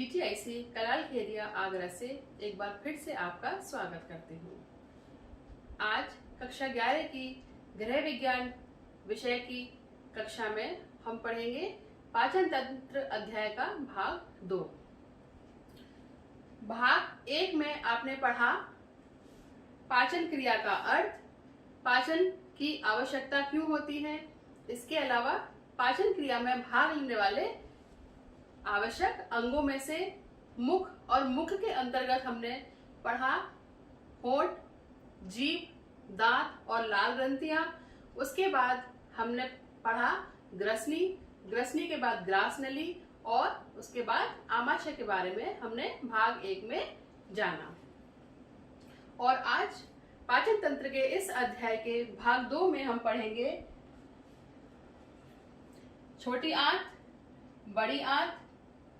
GTIC Kalal Kheria Agra से एक बार फिर से आपका स्वागत करती हूँ। आज कक्षा 11 की गृह विज्ञान विषय की कक्षा में हम पढ़ेंगे पाचन तंत्र अध्याय का भाग 2। भाग 1 में आपने पढ़ा पाचन क्रिया का अर्थ, पाचन की आवश्यकता क्यों होती है, इसके अलावा पाचन क्रिया में भाग लेने वाले आवश्यक अंगों में से मुख और मुख के अंतर्गत हमने पढ़ा होंठ, जीभ, दांत और लाल ग्रंथियां। उसके बाद हमने पढ़ा ग्रसनी, ग्रसनी के बाद ग्रास नली और उसके बाद आमाशय के बारे में हमने भाग 1 में जाना। और आज पाचन तंत्र के इस अध्याय के भाग 2 में हम पढ़ेंगे छोटी आंत, बड़ी आंत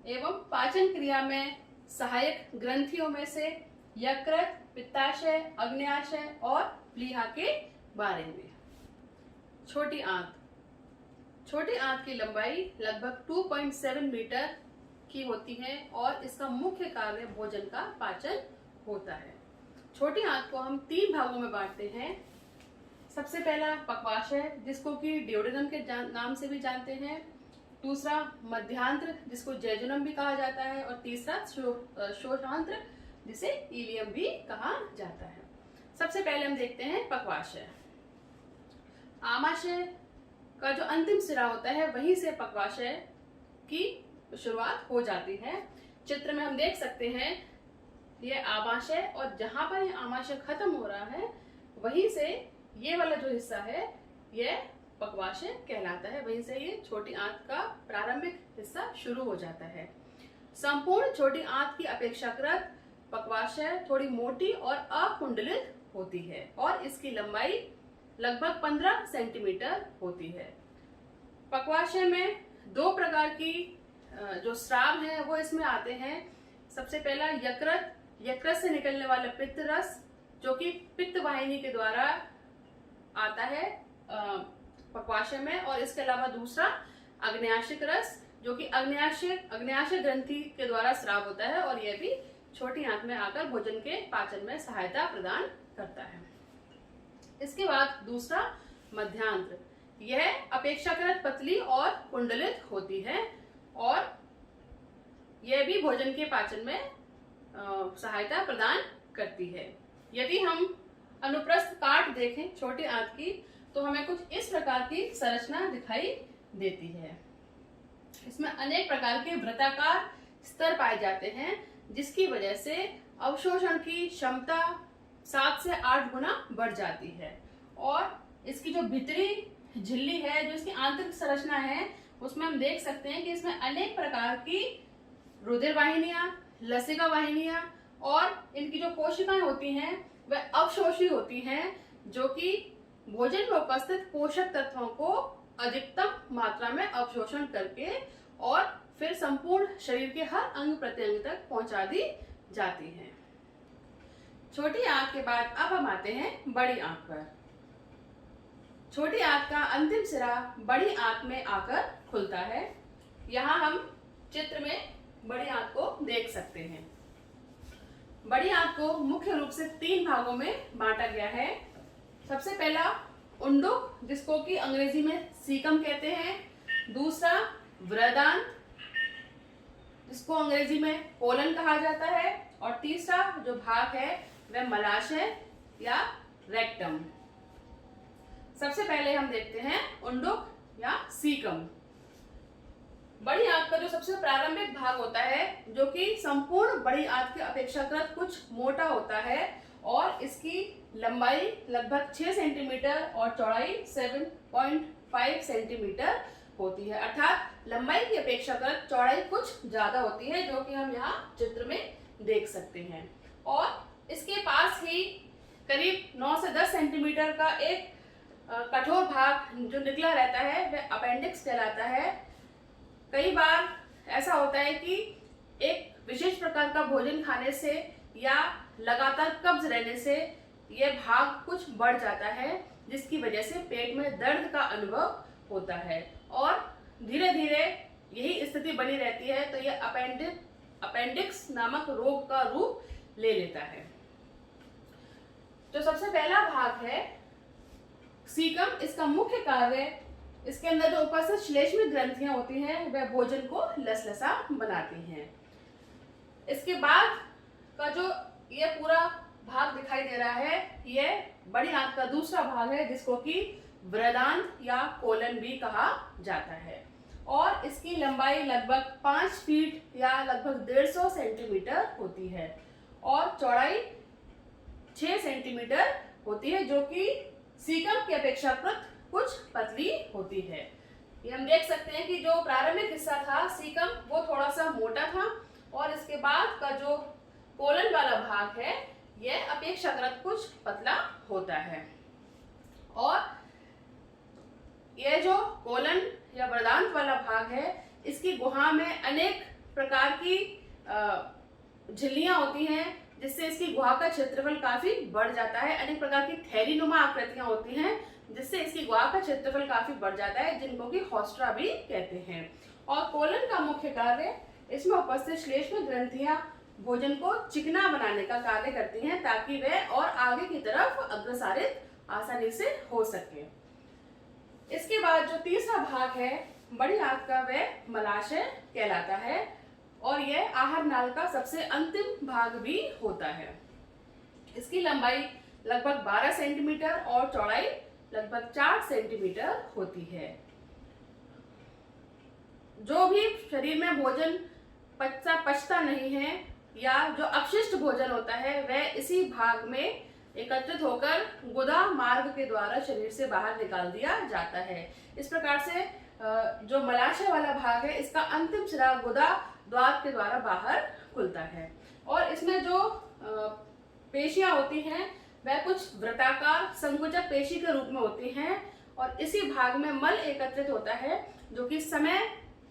एवं पाचन क्रिया में सहायक ग्रंथियों में से यकृत, पित्ताशय, अग्न्याशय और प्लीहा के बारे में। छोटी आंत, छोटी आंत की लंबाई लगभग 2.7 मीटर की होती है और इसका मुख्य कार्य भोजन का पाचन होता है। छोटी आंत को हम 3 भागों में बांटते हैं। सबसे पहला पक्वाशय, जिसको कि ड्यूडेनम के नाम से भी जानते हैं। दूसरा मध्यांत्र, जिसको जेजुनम भी कहा जाता है। और तीसरा शोषांत्र, जिसे इलियम भी कहा जाता है। सबसे पहले हम देखते हैं पक्वाशय। आमाशय का जो अंतिम सिरा होता है वहीं से पक्वाशय की शुरुआत हो जाती है। चित्र में हम देख सकते हैं ये आमाशय, और जहां पर ये आमाशय खत्म हो रहा है वहीं से ये वाला जो हिस्सा है ये पक्वाशय कहलाता है। वहीं से ये छोटी आंत का प्रारंभिक हिस्सा शुरू हो जाता है। संपूर्ण छोटी आंत की अपेक्षाकृत पक्वाशय थोड़ी मोटी और अकुंडलित होती है और इसकी लंबाई लगभग 15 सेंटीमीटर होती है। पक्वाशय में 2 प्रकार की जो स्राव है वो इसमें आते हैं। सबसे पहला यकृत, यकृत से निकलने वाला पित्त रस जो कि पित्त वाहिनी के द्वारा आता है पक्वाशय में। और इसके अलावा दूसरा अग्न्याशिक रस, जो कि अग्न्याशय ग्रंथि के द्वारा स्राव होता है और यह भी छोटी आंत में आकर भोजन के पाचन में सहायता प्रदान करता है। इसके बाद दूसरा मध्यांत्र, यह अपेक्षाकृत पतली और कुंडलित होती है और यह भी भोजन के पाचन में सहायता प्रदान करती है। यदि हम अनुप्रस्थ काट देखें छोटी आंत की तो हमें कुछ इस प्रकार की संरचना दिखाई देती है। इसमें अनेक प्रकार के वृत्ताकार स्तर पाए जाते हैं जिसकी वजह से अवशोषण की क्षमता 7 से 8 गुना बढ़ जाती है। और इसकी जो भीतरी झिल्ली है, जो इसकी आंतरिक संरचना है, उसमें हम देख सकते हैं कि इसमें अनेक प्रकार की रुधिर वाहिनियां, लसिका वाहिनियां और इनकी जो कोशिकाएं होती हैं वह अवशोषी होती हैं, जो कि भोजन में उपस्थित पोषक तत्वों को अधिकतम मात्रा में अवशोषण करके और फिर संपूर्ण शरीर के हर अंग प्रत्यंग तक पहुंचा दी जाती हैं। छोटी आंत के बाद अब हम आते हैं बड़ी आंत पर। छोटी आंत का अंतिम सिरा बड़ी आंत में आकर खुलता है। यहाँ हम चित्र में बड़ी आंत को देख सकते हैं। बड़ी आंत को मुख्य रूप से 3 भागों में बांटा गया है। सबसे पहला उंडुक, जिसको कि अंग्रेजी में सीकम कहते हैं। दूसरा वृदांत, जिसको अंग्रेजी में कोलन कहा जाता है। और तीसरा जो भाग है वह मलाशय या रेक्टम। सबसे पहले हम देखते हैं उंडुक या सीकम। बड़ी आंत का जो सबसे प्रारंभिक भाग होता है, जो कि संपूर्ण बड़ी आंत की अपेक्षाकृत कुछ मोटा होता है और इसकी लंबाई लगभग 6 सेंटीमीटर और चौड़ाई 7.5 सेंटीमीटर होती है। अर्थात लंबाई की अपेक्षाकृत चौड़ाई कुछ ज्यादा होती है, जो कि हम यहाँ चित्र में देख सकते हैं। और इसके पास ही करीब 9 से 10 सेंटीमीटर का एक कठोर भाग जो निकला रहता है वह अपेंडिक्स कहलाता है। कई बार ऐसा होता है कि एक विशेष प्रकार का भोजन खाने से या लगातार कब्ज रहने से यह भाग कुछ बढ़ जाता है, जिसकी वजह से पेट में दर्द का अनुभव होता है और धीरे धीरे यही स्थिति बनी रहती है। तो यह अपेंडिक्स नामक रोग का रूप ले लेता है। जो सबसे पहला भाग है सीकम, इसका मुख्य कार्य, इसके अंदर जो उपस्थित श्लेष्मिक ग्रंथियां होती हैं वह भोजन को लसलसा बनाती हैं। इसके बाद का जो ये पूरा भाग दिखाई दे रहा है, यह बड़ी आंत का दूसरा भाग है जिसको कि बृहदांत या कोलन भी कहा जाता है और इसकी लंबाई लगभग 5 फीट या लगभग 150 सेंटीमीटर होती है और चौड़ाई 6 सेंटीमीटर होती है, जो कि सीकम की अपेक्षाकृत कुछ पतली होती है। ये हम देख सकते हैं कि जो प्रारंभिक हिस्सा था सीकम वो थोड़ा सा मोटा था और इसके बाद का जो कोलन वाला भाग है यह अपेक्षाकृत कुछ पतला होता है। और यह जो कोलन या बृहदांत वाला भाग है, इसकी गुहा में अनेक प्रकार की झिल्लियां होती हैं जिससे इसकी गुहा का क्षेत्रफल काफी बढ़ जाता है। अनेक प्रकार की थैलीनुमा आकृतियां होती हैं जिससे इसकी गुहा का क्षेत्रफल काफी बढ़ जाता है, जिनको कि हॉस्ट्रा भी कहते हैं। और कोलन का मुख्य कार्य, इसमें उपस्थित श्लेष्मिक ग्रंथियां भोजन को चिकना बनाने का कार्य करती हैं ताकि वह और आगे की तरफ अग्रसारित आसानी से हो सके। इसके बाद जो तीसरा भाग है बड़ी आंत का, वह मलाशय कहलाता है और यह आहार नाल का सबसे अंतिम भाग भी होता है। इसकी लंबाई लगभग 12 सेंटीमीटर और चौड़ाई लगभग 4 सेंटीमीटर होती है। जो भी शरीर में भोजन पचता नहीं है या जो अपशिष्ट भोजन होता है वह इसी भाग में एकत्रित होकर गुदा मार्ग के द्वारा शरीर से बाहर निकाल दिया जाता है। इस प्रकार से जो मलाशय वाला भाग है इसका अंतिम सिरा गुदा द्वार के द्वारा बाहर खुलता है और इसमें जो पेशियां होती हैं वह कुछ वृत्ताकार संकुचक पेशी के रूप में होती हैं और इसी भाग में मल एकत्रित होता है जो कि समय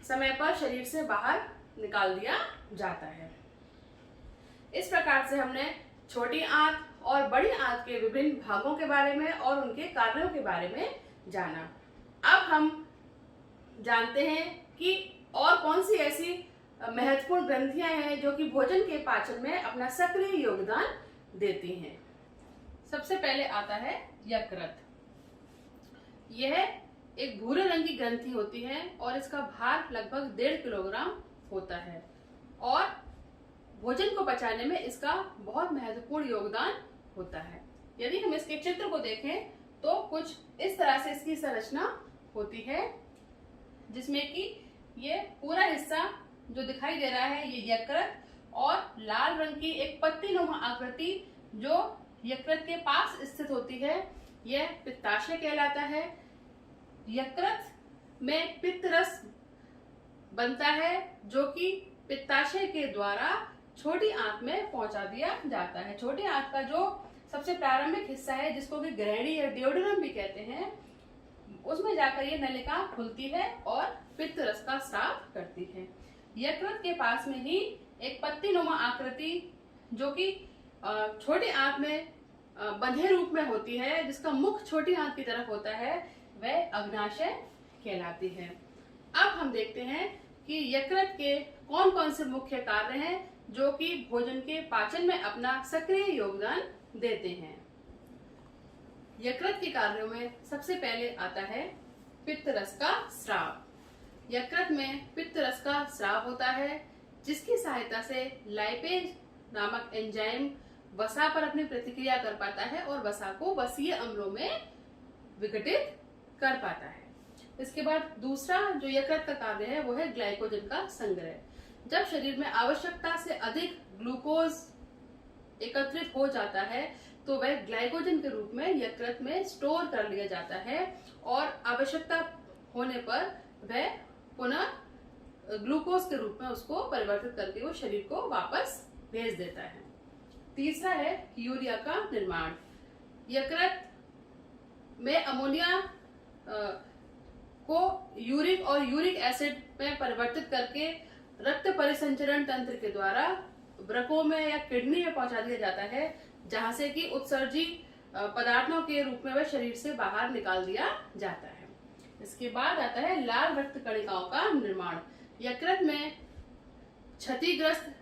समय पर शरीर से बाहर निकाल दिया जाता है। इस प्रकार से हमने छोटी आंत और बड़ी आंत के विभिन्न भागों के बारे में और उनके कार्यों के बारे में जाना। अब हम जानते हैं कि और कौन सी ऐसी महत्वपूर्ण ग्रंथियां हैं जो कि भोजन के पाचन में अपना सक्रिय योगदान देती हैं। सबसे पहले आता है यकृत। यह एक भूरे रंग की ग्रंथि होती है और इसका भार लगभग 1.5 किलोग्राम होता है और भोजन को पचाने में इसका बहुत महत्वपूर्ण योगदान होता है। यदि हम इसके चित्र को देखें तो कुछ इस तरह से इसकी संरचना होती है, जिसमें कि ये पूरा हिस्सा जो दिखाई दे रहा है ये यकृत और लाल रंग की एक पत्तीनुमा आकृति जो यकृत के पास स्थित होती है यह पित्ताशय कहलाता है। यकृत में पित्त रस बनता है जो कि पित्ताशय के द्वारा छोटी आंत में पहुंचा दिया जाता है। छोटी आंत का जो सबसे प्रारंभिक हिस्सा है जिसको कि ग्रहणी या डियोडिनम भी कहते हैं, उसमें जाकर ये नलिका खुलती है और पित्त रस का स्राव करती है। यकृत के पास में ही एक पत्तीनुमा आकृति जो कि छोटी आंत में बंधे रूप में होती है, जिसका मुख छोटी आंत की तरफ होता है, वह अग्नाशय कहलाती है। अब हम देखते हैं कि यकृत के कौन कौन से मुख्य कार्य हैं जो कि भोजन के पाचन में अपना सक्रिय योगदान देते हैं। यकृत के कार्यों में सबसे पहले आता है पित्त रस का स्राव। यकृत में पित्त रस का स्राव होता है जिसकी सहायता से लाइपेज नामक एंजाइम वसा पर अपनी प्रतिक्रिया कर पाता है और वसा को वसीय अम्लों में विघटित कर पाता है। इसके बाद दूसरा जो यकृत का कार्य है वो है ग्लाइकोजन का संग्रह। जब शरीर में आवश्यकता से अधिक ग्लूकोज एकत्रित हो जाता है तो वह ग्लाइकोजन के रूप में यकृत में स्टोर कर लिया जाता है और आवश्यकता होने पर वह पुनः ग्लूकोज के रूप में उसको परिवर्तित करके वो शरीर को वापस भेज देता है। तीसरा है यूरिया का निर्माण। यकृत में अमोनिया को यूरिक और यूरिक एसिड में परिवर्तित करके रक्त परिसंचरण तंत्र के द्वारा वृकों में या किडनी में पहुंचा दिया जाता है, जहां से कि उत्सर्जी पदार्थों के रूप में वह शरीर से बाहर निकाल दिया जाता है। इसके बाद आता है लाल रक्त कणिकाओं का निर्माण। यकृत में क्षतिग्रस्त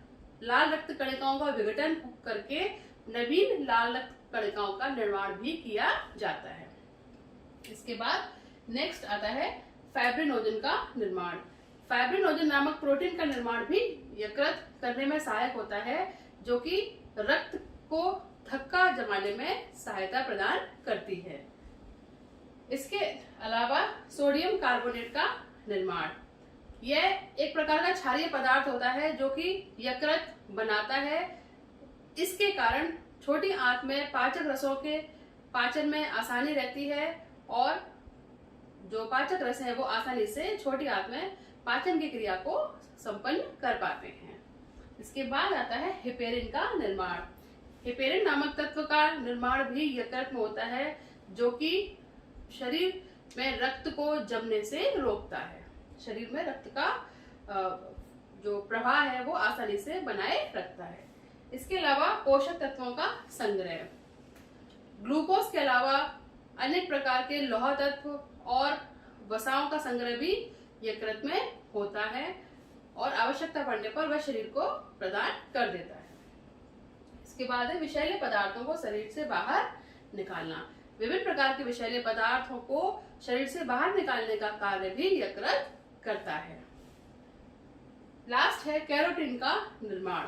लाल रक्त कणिकाओं का विघटन करके नवीन लाल रक्त कणिकाओं का निर्माण भी किया जाता है। इसके बाद नेक्स्ट आता है फाइब्रिनोजन का निर्माण। फाइब्रिनोजन नामक प्रोटीन का निर्माण भी यकृत करने में सहायक होता है, जो कि रक्त को थक्का जमाने में सहायता प्रदान करती है। इसके अलावा सोडियम कार्बोनेट का निर्माण, यह एक प्रकार का क्षारीय पदार्थ होता है जो कि यकृत बनाता है। इसके कारण छोटी आंत में पाचक रसों के पाचन में आसानी रहती है और जो पाचक रस है वो आसानी से छोटी आंत में पाचन की क्रिया को संपन्न कर पाते हैं। इसके बाद आता है हेपेरिन का निर्माण। हेपेरिन नामक तत्व का निर्माण भी यकृत में होता है, जो कि शरीर में रक्त को जमने से रोकता है। शरीर में रक्त का जो प्रवाह है वो आसानी से बनाए रखता है। इसके अलावा पोषक तत्वों का संग्रह, ग्लूकोज के अलावा अनेक प्रकार के लौह तत्व और वसाओं का संग्रह भी यकृत में होता है और आवश्यकता पड़ने पर वह शरीर को प्रदान कर देता है। इसके बाद है विषैले पदार्थों को शरीर से बाहर निकालना। विभिन्न प्रकार के विषैले पदार्थों को शरीर से बाहर निकालने का कार्य भी यकृत करता है। लास्ट है कैरोटीन का निर्माण।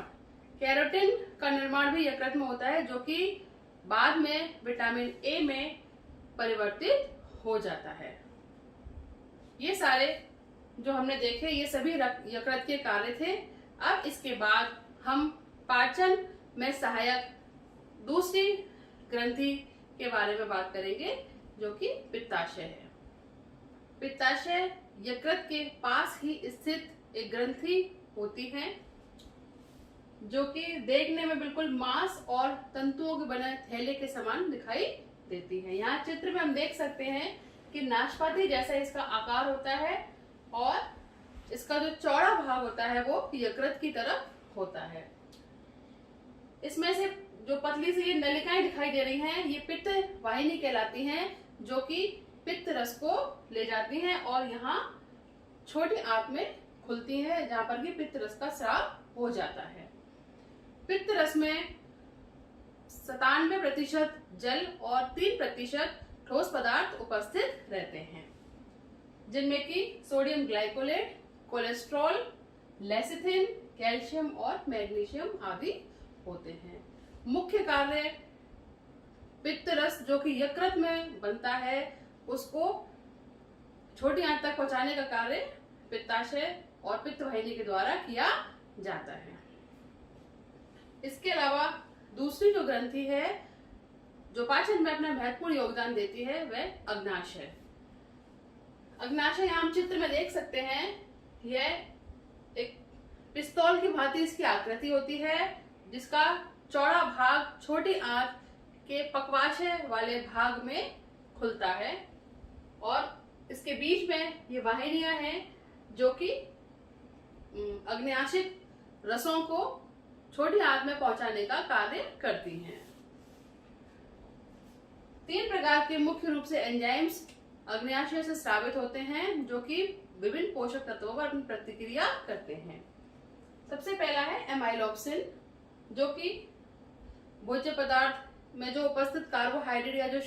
कैरोटीन का निर्माण भी यकृत में होता है, जो कि बाद में विटामिन ए में परिवर्तित हो जाता है। ये सारे जो हमने देखे ये सभी यकृत के कार्य थे। अब इसके बाद हम पाचन में सहायक दूसरी ग्रंथि के बारे में बात करेंगे, जो कि पित्ताशय है। पित्ताशय यकृत के पास ही स्थित एक ग्रंथि होती है, जो कि देखने में बिल्कुल मांस और तंतुओं के बने थैले के समान दिखाई देती है। यहाँ चित्र में हम देख सकते हैं कि नाशपाती जैसा इसका आकार होता है और इसका जो चौड़ा भाग होता है वो यकृत की तरफ होता है। इसमें से जो पतली सी ये नलिकाएं दिखाई दे रही हैं, ये पित्त वाहिनी कहलाती हैं, जो कि पित्त रस को ले जाती हैं और यहाँ छोटी आंत में खुलती है, जहां पर कि पित्त रस का स्राव हो जाता है। पित्त रस में 97% जल और 3% ठोस पदार्थ उपस्थित रहते हैं, जिनमें कि sodium glycolate, cholesterol, lecithin, calcium और मैग्नीशियम आदि होते हैं। मुख्य कार्य पित्त रस जो कि यकृत में बनता है उसको छोटी आंत तक पहुंचाने का कार्य पित्ताशय और पित्त वाहिनी के द्वारा किया जाता है। इसके अलावा दूसरी जो ग्रंथि है जो पाचन में अपना महत्वपूर्ण योगदान देती है वह अग्नाशय। अग्नाशय यहाँ हम चित्र में देख सकते हैं, यह एक पिस्तौल की भांति इसकी आकृति होती है, जिसका चौड़ा भाग छोटी आंत के पक्वाशय वाले भाग में खुलता है और इसके बीच में ये वाहिनियां हैं जो कि अग्न्याशय रसों को छोटी आंत में पहुंचाने का कार्य करती हैं। 3 प्रकार के मुख्य रूप से एंजाइम्स अग्न्याशय से स्रावित होते हैं, जो कि विभिन्न पोषक तत्वों पर अपनी प्रतिक्रिया करते हैं। सबसे पहला है एमाइलोप्सिन, जो कि भोज्य पदार्थ में जो उपस्थित कार्बोहाइड्रेट या जो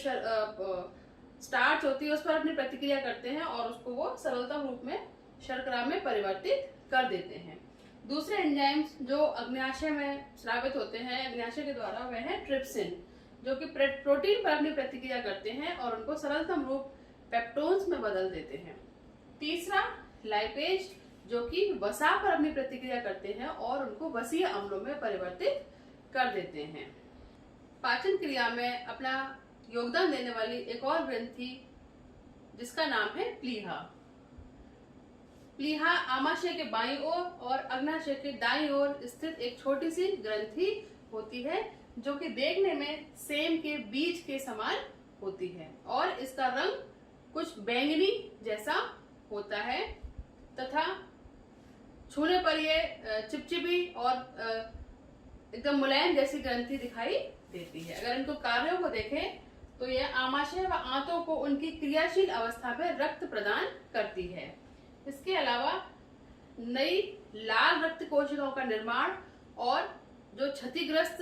स्टार्च होती है उस पर अपनी प्रतिक्रिया करते हैं और उसको वो सरलता रूप में शर्करा में परिवर्तित कर देते हैं। दूसरे एंजाइम्स जो अग्न्याशय में स्रावित होते हैं अग्न्याशय के द्वारा, वह है ट्रिप्सिन, जो कि प्रोटीन पर अपनी प्रतिक्रिया करते हैं और उनको सरलतम रूप पेप्टोन्स में बदल देते हैं। तीसरा लाइपेज, जो कि वसा पर अपनी प्रतिक्रिया करते हैं और उनको वसीय अम्लों में परिवर्तित कर देते हैं। पाचन क्रिया में अपना योगदान देने वाली एक और ग्रंथि जिसका नाम है प्लीहा। प्लीहा आमाशय के बाईं ओर और अग्नाशय के दाईं ओर स्थित एक छोटी सी ग्रंथि होती है, जो कि देखने में सेम के बीज के समान होती है और इसका रंग कुछ बैंगनी जैसा होता है तथा छूने पर यह चिपचिपी और एकदम मुलायम जैसी ग्रंथि दिखाई देती है। अगर इनको कार्यों को देखें तो यह आमाशय व आंतों को उनकी क्रियाशील अवस्था में रक्त प्रदान करती है। इसके अलावा नई लाल रक्त कोशिकाओं का निर्माण और जो क्षतिग्रस्त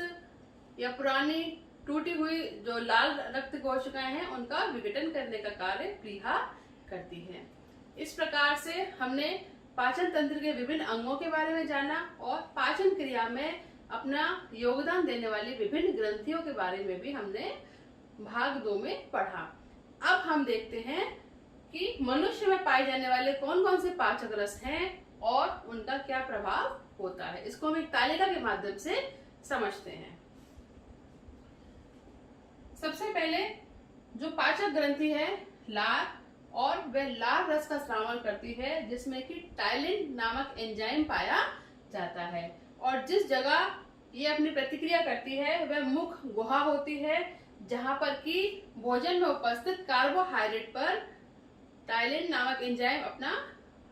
या पुरानी टूटी हुई जो लाल रक्त कोशिकाएं हैं उनका विघटन करने का कार्य प्लीहा करती है। इस प्रकार से हमने पाचन तंत्र के विभिन्न अंगों के बारे में जाना और पाचन क्रिया में अपना योगदान देने वाली विभिन्न ग्रंथियों के बारे में भी हमने भाग 2 में पढ़ा। अब हम देखते हैं कि मनुष्य में पाए जाने वाले कौन कौन से पाचक रस हैं और उनका क्या प्रभाव होता है। इसको हम एक तालिका के माध्यम से समझते हैं। सबसे पहले जो पाचक ग्रंथि है लार, और वह लार रस का स्रावन करती है जिसमें कि टाइलिन नामक एंजाइम पाया जाता है। और जिस जगह ये अपनी प्रतिक्रिया करती है वह मुख गुहा होती है, जहां पर कि भोजन में उपस्थित कार्बोहाइड्रेट पर टाइलिन नामक एंजाइम अपना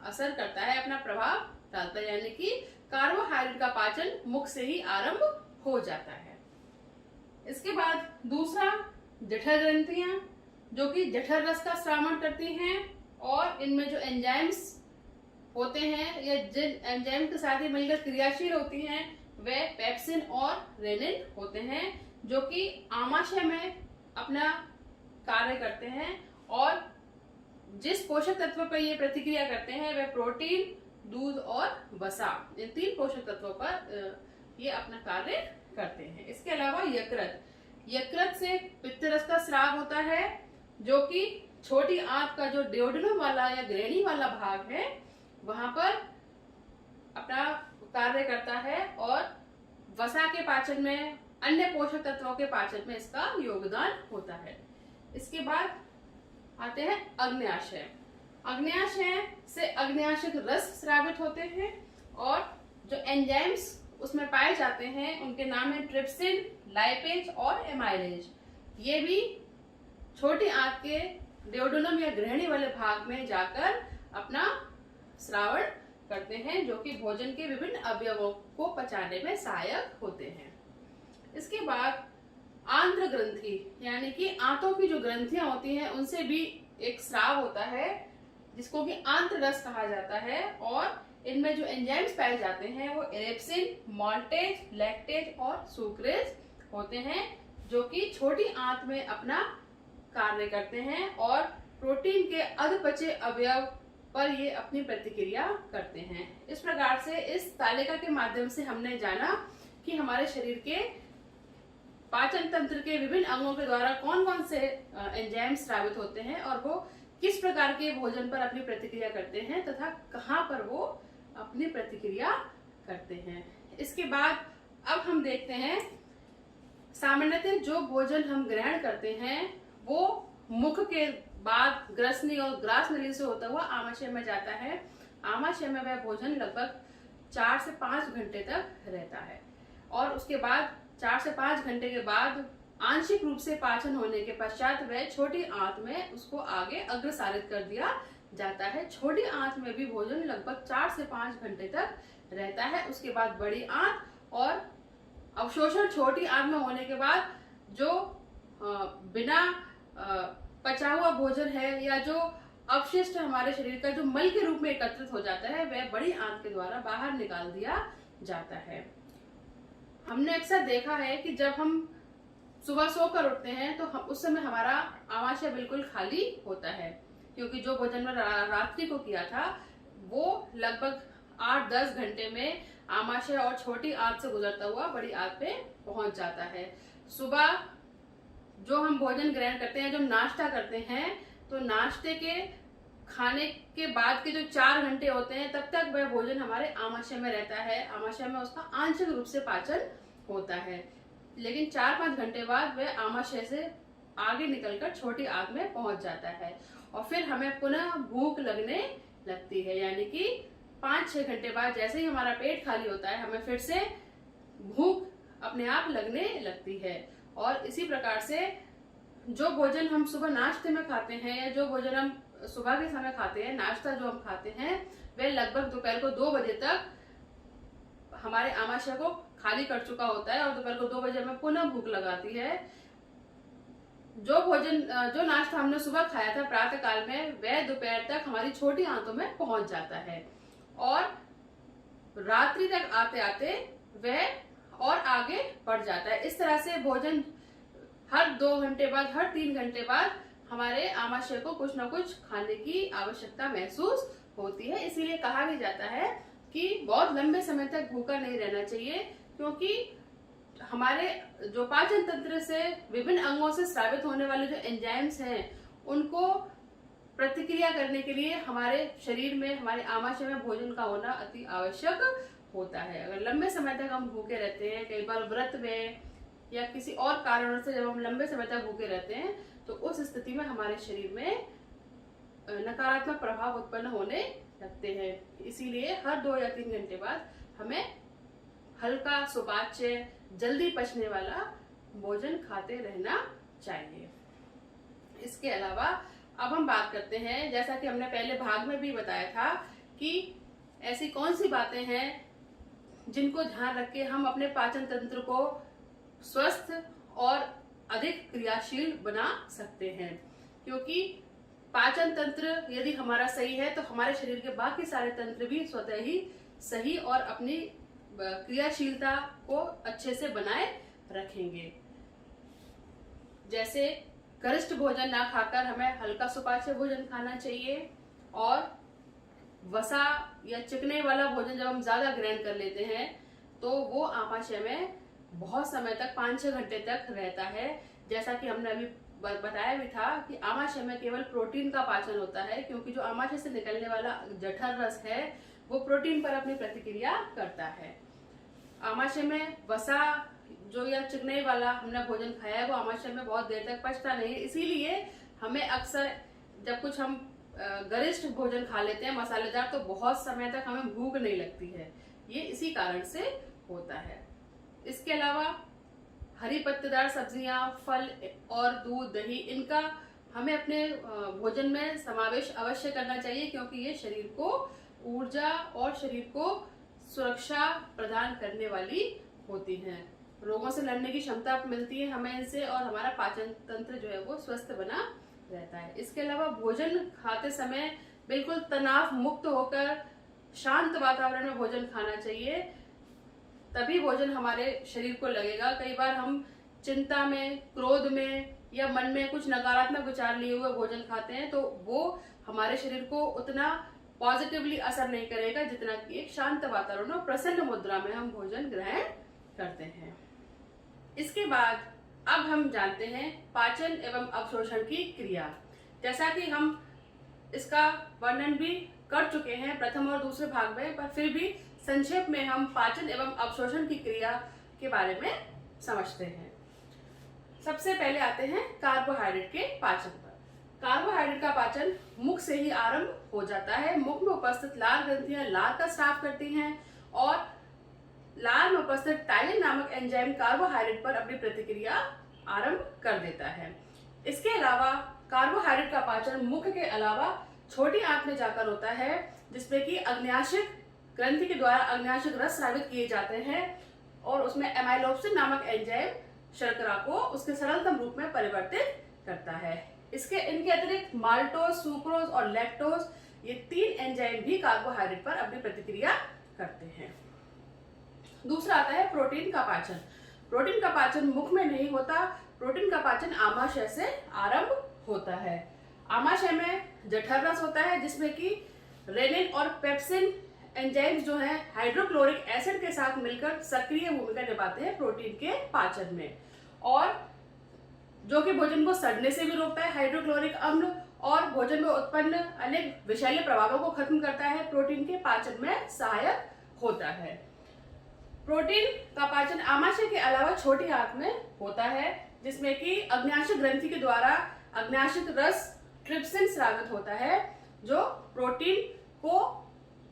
असर करता है, अपना प्रभाव डालता है, यानी कि कार्बोहाइड्रेट का पाचन मुख से ही आरंभ हो जाता है। इसके बाद दूसरा जठर ग्रंथियां, जो कि जठर रस का स्रावन करती हैं और इनमें जो एंजाइम्स होते हैं या जिन एंजाइम के साथ ही मिलकर क्रियाशील होती हैं वे पेप्सिन और रेनिन होते हैं, जो कि आमाशय में अपना कार्य करते हैं और जिस पोषक तत्व पर ये प्रतिक्रिया करते हैं वह प्रोटीन, दूध और वसा, इन 3 पोषक तत्वों पर ये अपना कार्य करते हैं। इसके अलावा यकृत से पित्त रस का स्राव होता है, जो कि छोटी आंत का जो डियोडेनम वाला या ग्रहणी वाला भाग है वहां पर अपना कार्य करता है और वसा के पाचन में, अन्य पोषक तत्वों के पाचन में इसका योगदान होता है। इसके बाद आते हैं अग्न्याशय। अग्न्याशय से अग्न्याशक रस स्रावित होते हैं और जो एंजाइम्स उसमें पाए जाते हैं उनके नाम है ट्रिप्सिन, लाइपेज और एमाइलेज। ये भी छोटी आंत के डियोडेनम या ग्रहणी वाले भाग में जाकर अपना श्रावण करते हैं, जो कि भोजन के विभिन्न अवयवों को पचाने में सहायक होते हैं। इसके बाद आंत्र ग्रंथि, यानी कि आंतों की जो ग्रंथियां होती हैं उनसे भी एक स्राव होता है जिसको कि आंत्र रस कहा जाता है और इनमें जो एंजाइम्स पाए जाते हैं वो एरेप्सिन, मॉल्टेज, लैक्टेज और सुक्रेज होते हैं, जो कि छोटी आंत में अपना कार्य करते हैं और प्रोटीन के अधपचे अवयव पर ये अपनी प्रतिक्रिया करते हैं। इस प्रकार से इस तालिका के माध्यम से हमने जाना कि हमारे शरीर के पाचन तंत्र के विभिन्न अंगों के द्वारा कौन कौन से एंजाइम स्रावित होते हैं और वो किस प्रकार के भोजन पर अपनी प्रतिक्रिया करते हैं तथा कहाँ पर वो अपनी प्रतिक्रिया करते हैं। इसके बाद अब हम देखते हैं सामान्यतः जो भोजन हम ग्रहण करते हैं वो मुख के बाद ग्रसनी और ग्रास नली से होता हुआ आमाशय में जाता है। आमाशय में वह भोजन लगभग 4 से 5 घंटे तक रहता है और उसके बाद 4 से 5 घंटे के बाद आंशिक रूप से पाचन होने के पश्चात वह छोटी आंत में उसको आगे अग्रसारित कर दिया जाता है। छोटी आंत में भी भोजन लगभग 4 से 5 घंटे तक रहता है। उसके बाद बड़ी आंत और अवशोषण छोटी आंत में होने के बाद जो बिना पचा हुआ भोजन है या जो अवशिष्ट हमारे शरीर का जो मल के रूप में एकत्रित हो जाता है वह बड़ी आंत के द्वारा बाहर निकाल दिया जाता है। हमने अक्सर देखा है कि जब हम सुबह सोकर उठते हैं तो उस समय हमारा आमाशय बिल्कुल खाली होता है, क्योंकि जो भोजन में रात्रि को किया था वो लगभग 8-10 घंटे में आमाशय और छोटी आंत से गुजरता हुआ बड़ी आंत पे पहुंच जाता है। सुबह जो हम भोजन ग्रहण करते हैं, जब नाश्ता करते हैं तो नाश्ते के खाने के बाद के जो 4 घंटे होते हैं तब तक वह भोजन हमारे आमाशय में रहता है। आमाशय में उसका आंशिक रूप से पाचन होता है, लेकिन 4-5 घंटे बाद वह आमाशय से आगे निकलकर छोटी आंत में पहुंच जाता है और फिर हमें पुनः भूख लगने लगती है। यानी कि 5-6 घंटे बाद जैसे ही हमारा पेट खाली होता है हमें फिर से भूख अपने आप लगने लगती है। और इसी प्रकार से जो भोजन हम सुबह नाश्ते में खाते हैं या जो भोजन हम सुबह के समय खाते हैं, नाश्ता जो हम खाते हैं, वह लगभग दोपहर को 2 बजे तक हमारे आमाशय को खाली कर चुका होता है और दोपहर को 2 बजे हमें पुनः भूख लगाती है। जो नाश्ता हमने सुबह खाया था प्रातः काल में, वह दोपहर तक हमारी छोटी आंतों में पहुंच जाता है और रात्रि तक आते आते वह और आगे बढ़ जाता है। इस तरह से भोजन हर 2 घंटे बाद, हर 3 घंटे बाद हमारे आमाशय को कुछ ना कुछ खाने की आवश्यकता महसूस होती है। इसीलिए कहा भी जाता है कि बहुत लंबे समय तक भूखा नहीं रहना चाहिए, क्योंकि हमारे जो पाचन तंत्र से विभिन्न अंगों से स्रावित होने वाले जो एंजाइम्स हैं, उनको प्रतिक्रिया करने के लिए हमारे शरीर में, हमारे आमाशय में भोजन का होना अति आवश्यक होता है। अगर लंबे समय तक हम भूखे रहते हैं, कई बार व्रत में या किसी और कारणों से जब हम लंबे समय तक भूखे रहते हैं, तो उस स्थिति में हमारे शरीर में नकारात्मक प्रभाव उत्पन्न होने लगते हैं। इसीलिए हर 2 या 3 घंटे बाद हमें हल्का, सुपाच्य, जल्दी पचने वाला भोजन खाते रहना चाहिए। इसके अलावा अब हम बात करते हैं, जैसा कि हमने पहले भाग में भी बताया था, कि ऐसी कौन सी बातें हैं जिनको ध्यान रख के हम अपने पाचन तंत्र को स्वस्थ और अधिक क्रियाशील बना सकते हैं। क्योंकि पाचन तंत्र यदि हमारा सही है तो हमारे शरीर के बाकी सारे तंत्र भी स्वतः ही सही और अपनी क्रियाशीलता को अच्छे से बनाए रखेंगे। जैसे गरिष्ठ भोजन ना खाकर हमें हल्का सुपाच्य भोजन खाना चाहिए, और वसा या चिकने वाला भोजन जब हम ज्यादा ग्रहण कर लेते हैं तो वो आमाशय में बहुत समय तक, 5-6 घंटे तक रहता है। जैसा कि हमने अभी बताया भी था कि आमाशय में केवल प्रोटीन का पाचन होता है, क्योंकि जो आमाशय से निकलने वाला जठर रस है वो प्रोटीन पर अपनी प्रतिक्रिया करता है। आमाशय में वसा जो या चिकने वाला हमने भोजन खाया है वो आमाशय में बहुत देर तक पचता नहीं है। इसीलिए हमें अक्सर जब कुछ हम गरिष्ठ भोजन खा लेते हैं मसालेदार, तो बहुत समय तक हमें भूख नहीं लगती है। ये इसी कारण से होता है। इसके अलावा हरी पत्तेदार सब्जियां, फल और दूध, दही, इनका हमें अपने भोजन में समावेश अवश्य करना चाहिए, क्योंकि ये शरीर को ऊर्जा और शरीर को सुरक्षा प्रदान करने वाली होती हैं। रोगों से लड़ने की क्षमता मिलती है हमें इनसे, और हमारा पाचन तंत्र जो है वो स्वस्थ बना रहता है। इसके अलावा भोजन खाते समय बिल्कुल तनाव मुक्त होकर शांत वातावरण में भोजन खाना चाहिए, तभी भोजन हमारे शरीर को लगेगा। कई बार हम चिंता में, क्रोध में या मन में कुछ नकारात्मक विचार लिए हुए भोजन खाते हैं, तो वो हमारे शरीर को उतना पॉजिटिवली असर नहीं करेगा जितना कि एक शांत वातावरण और प्रसन्न मुद्रा में हम भोजन ग्रहण करते हैं। इसके बाद अब हम जानते हैं पाचन एवं अवशोषण की क्रिया। जैसा कि हम इसका वर्णन भी कर चुके हैं प्रथम और दूसरे भाग में, पर फिर भी संक्षेप में हम पाचन एवं अवशोषण की क्रिया के बारे में समझते हैं। सबसे पहले आते हैं कार्बोहाइड्रेट के पाचन पर। कार्बोहाइड्रेट का पाचन मुख से ही आरंभ हो जाता है। मुख में उपस्थित लाल ग्रंथियां लार का स्राव करती हैं, और लार में उपस्थित टाइलिन नामक एंजाइम कार्बोहाइड्रेट पर अपनी प्रतिक्रिया आरंभ कर देता है। इसके अलावा कार्बोहाइड्रेट का पाचन मुख के अलावा छोटी आंत में जाकर होता है, जिसमें कि अग्न्याशय ग्रंथि के द्वारा अग्न्याशय रस स्रावित किए जाते हैं, और उसमें एमाइलोप्सिन नामक एंजाइम शर्करा को उसके सरलतम रूप में परिवर्तित करता है। इनके अतिरिक्त माल्टोज, सुक्रोज और लैक्टोज, ये 3 एंजाइम भी कार्बोहाइड्रेट पर अपनी प्रतिक्रिया करते हैं। दूसरा आता है प्रोटीन का पाचन। प्रोटीन का पाचन मुख में नहीं होता, प्रोटीन का पाचन आमाशय से आरंभ होता है। आमाशय में जठर रस होता है, जिसमें कि रेनिन और पेप्सिन एंजाइम्स जो है हाइड्रोक्लोरिक एसिड के साथ मिलकर सक्रिय भूमिका निभाते हैं प्रोटीन के पाचन में, और जो कि भोजन को सड़ने से भी रोकता है हाइड्रोक्लोरिक अम्ल, और भोजन में उत्पन्न अनेक विषैले प्रभावों को खत्म करता है, प्रोटीन के पाचन में सहायक होता है। प्रोटीन का पाचन आमाशय के अलावा छोटी आंत में होता है, जिसमें कि अग्न्याशय ग्रंथि के द्वारा अग्न्याशय रस ट्रिप्सिन स्रावित होता है, जो प्रोटीन को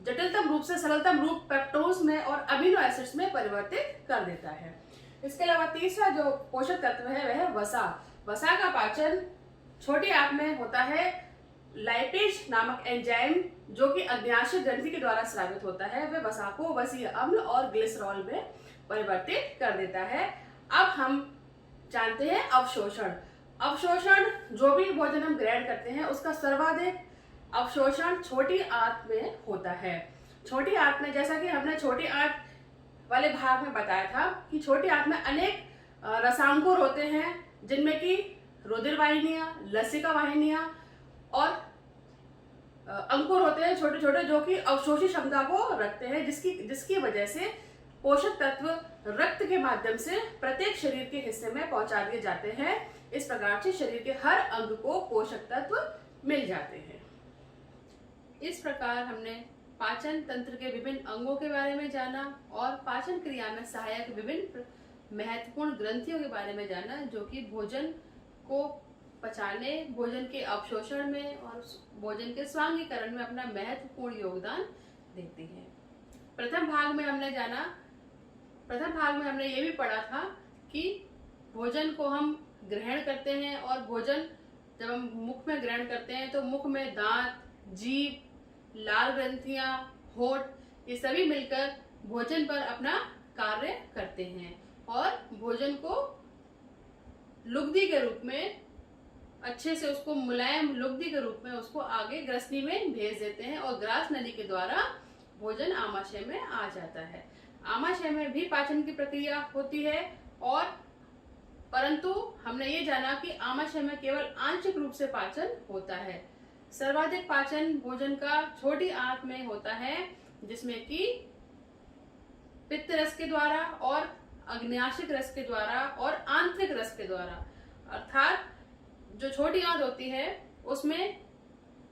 जटिलतम रूप से सरलतम रूप पेप्टोज में और अमीनो एसिड्स में परिवर्तित कर देता है। इसके अलावा तीसरा जो पोषक तत्व है वह है वसा। वसा का पाचन छोटी आंत में होता है। लाइपेज नामक एंजाइम जो कि अग्न्याशय ग्रंथि के द्वारा स्रावित होता है, वह वसा को वसीय अम्ल और ग्लिसरॉल में परिवर्तित कर देता है। अब हम जानते हैं अवशोषण। अवशोषण, जो भी भोजन हम ग्रहण करते हैं उसका सर्वाधिक अवशोषण छोटी आंत में होता है। छोटी आंत में, जैसा कि हमने छोटी आंत वाले भाग में बताया था कि छोटी आंत में अनेक रसांकुर होते हैं, जिनमें कि रुधिर वाहिनियां, लसिका वाहिनियां और अंकुर होते हैं छोटे छोटे, जो कि अवशोषी क्षमता को रखते हैं, जिसकी वजह से पोषक तत्व रक्त के माध्यम से प्रत्येक शरीर के हिस्से में पहुंचा दिए जाते हैं। इस प्रकार से शरीर के हर अंग को पोषक तत्व मिल जाते हैं। इस प्रकार हमने पाचन तंत्र के विभिन्न अंगों के बारे में जाना और पाचन क्रिया में सहायक विभिन्न महत्वपूर्ण ग्रंथियों के बारे में जाना, जो कि भोजन को पचाने, भोजन के अवशोषण में और भोजन के स्वांगीकरण में अपना महत्वपूर्ण योगदान देती हैं। प्रथम भाग में हमने ये भी पढ़ा था कि भोजन को हम ग्रहण करते हैं और भोजन जब हम मुख में ग्रहण करते हैं तो मुख में दांत, जीभ, लाल ग्रंथियां, होठ, ये सभी मिलकर भोजन पर अपना कार्य करते हैं और भोजन को लुगदी के रूप में अच्छे से उसको मुलायम लुगदी के रूप में उसको आगे ग्रसनी में भेज देते हैं और ग्रास नली के द्वारा भोजन आमाशय में आ जाता है। आमाशय में भी पाचन की प्रक्रिया होती है और परंतु हमने ये जाना कि आमाशय में केवल आंशिक रूप से पाचन होता है। सर्वाधिक पाचन भोजन का छोटी आंत में होता है, जिसमें कि पित्त रस के द्वारा और अग्न्याशिक रस के द्वारा और आंतरिक रस के द्वारा। अर्थात जो छोटी आंत होती है उसमें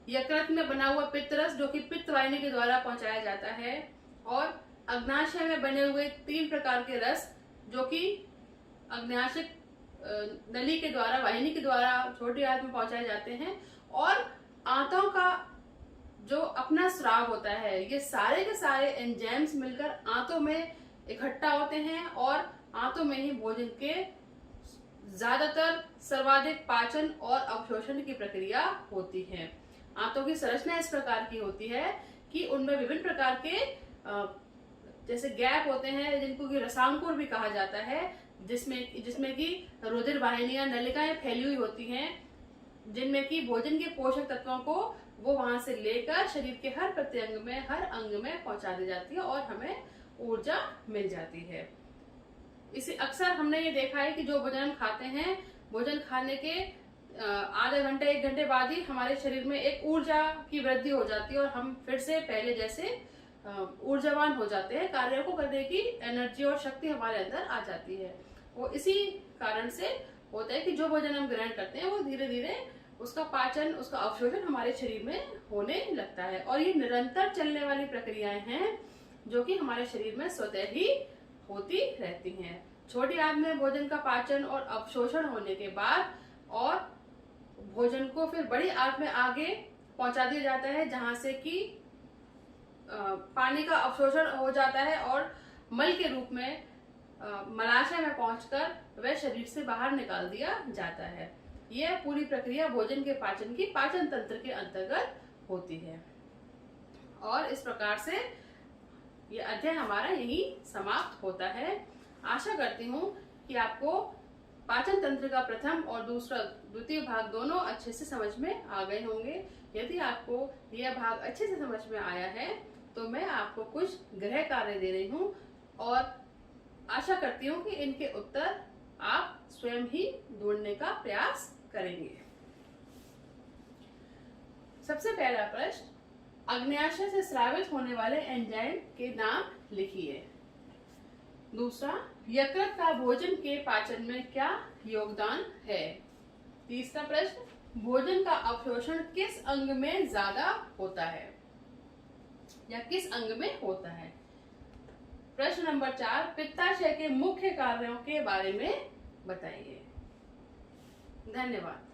यकृत में बना हुआ पित्त रस, जो कि पित्त वाहिनी के द्वारा पहुंचाया जाता है, और अग्नाशय में बने हुए 3 प्रकार के रस, जो कि अग्न्याशिक नली के द्वारा, वाहिनी के द्वारा छोटी आंत में पहुंचाए जाते हैं। और आंतों का जो अपना स्राव होता है, ये सारे के सारे एंजाइम्स मिलकर आंतों में इकट्ठा होते हैं और आंतों में ही भोजन के ज्यादातर सर्वाधिक पाचन और अवशोषण की प्रक्रिया होती है। आंतों की संरचना इस प्रकार की होती है कि उनमें विभिन्न प्रकार के जैसे गैप होते हैं, जिनको कि रसांकुर भी कहा जाता है, जिसमें कि रुधिर वाहिनियां, नलिकाएं फैली हुई होती हैं, जिनमें कि भोजन के पोषक तत्वों को वो वहां से लेकर शरीर के हर प्रत्यंग में, हर अंग में पहुंचा दी जाती है और हमें ऊर्जा मिल जाती है। इसे अक्सर हमने ये देखा है कि जो भोजन हम खाते हैं, भोजन खाने के आधे घंटे 1 घंटे बाद ही हमारे शरीर में एक ऊर्जा की वृद्धि हो जाती है और हम फिर से पहले जैसे ऊर्जावान हो जाते हैं। कार्यों को करने की एनर्जी और शक्ति हमारे अंदर आ जाती है। वो इसी कारण से होता है कि जो भोजन हम ग्रहण करते हैं वो धीरे धीरे उसका पाचन, उसका अवशोषण हमारे शरीर में होने लगता है। और ये निरंतर चलने वाली प्रक्रियाएं हैं जो कि हमारे शरीर में स्वतः ही होती रहती हैं। छोटी आंत में भोजन का पाचन और अवशोषण होने के बाद और भोजन को फिर बड़ी आंत में आगे पहुंचा दिया जाता है, जहां से कि पानी का अवशोषण हो जाता है और मल के रूप में मलाशय में पहुंचकर वह शरीर से बाहर निकाल दिया जाता है। यह पूरी प्रक्रिया भोजन के पाचन की पाचन तंत्र के अंतर्गत होती है। और इस प्रकार से यह अध्याय हमारा यही समाप्त होता है। आशा करती हूँ कि आपको पाचन तंत्र का प्रथम और द्वितीय भाग दोनों अच्छे से समझ में आ गए होंगे। यदि आपको यह भाग अच्छे से समझ में आया है तो मैं आपको कुछ गृह कार्य दे रही हूँ और आशा करती हूँ कि इनके उत्तर आप स्वयं ही ढूंढने का प्रयास करेंगे। सबसे पहला प्रश्न, अग्न्याशय से स्रावित होने वाले एंजाइम के नाम लिखिए। दूसरा, यकृत का भोजन के पाचन में क्या योगदान है। तीसरा प्रश्न, भोजन का अवशोषण किस अंग में ज्यादा होता है या किस अंग में होता है। प्रश्न नंबर 4, पित्ताशय के मुख्य कार्यों के बारे में बताइए। धन्यवाद।